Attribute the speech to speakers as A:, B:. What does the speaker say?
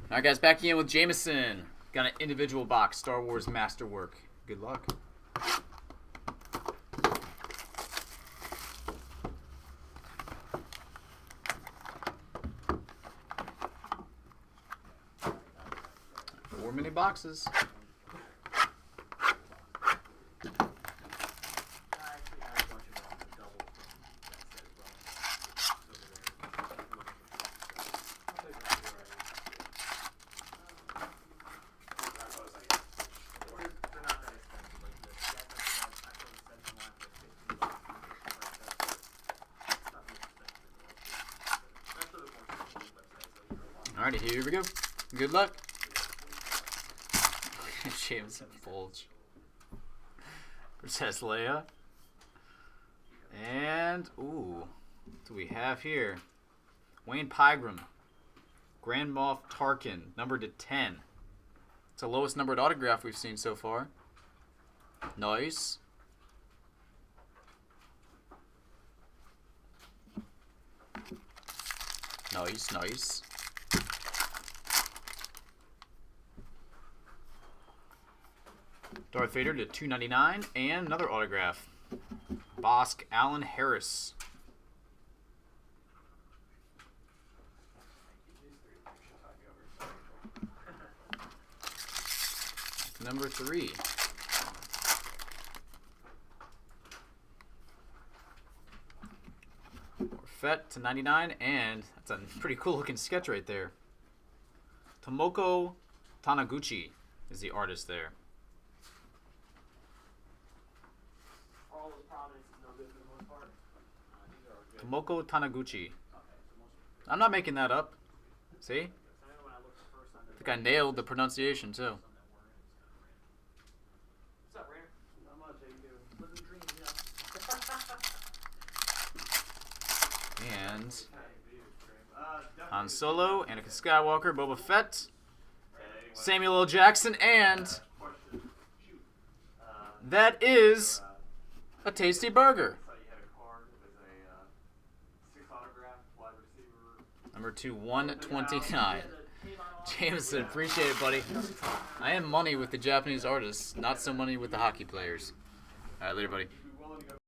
A: All right, guys, back again with Jamison. Got an individual box, Star Wars Masterwork. Good luck. Four mini boxes. Alrighty, here we go. Good luck. Jamison Bulge. Princess Leia. And, ooh, what do we have here? Wayne Pygram. Grand Moff Tarkin, numbered to 10. It's the lowest numbered autograph we've seen so far. Nice. Nice, nice. Darth Vader to 299, and another autograph. Bosk Allen Harris. Number 3. Fett to 99, and that's a pretty cool looking sketch right there. Tomoko Taniguchi is the artist there. Tomoko Taniguchi. I'm not making that up. See? I think I nailed the pronunciation too. And Han Solo, Anakin Skywalker, Boba Fett, Samuel L. Jackson, and that is a tasty burger. Number 2, 129. Jamison, appreciate it, buddy. I am money with the Japanese artists, not so money with the hockey players. All right, later, buddy.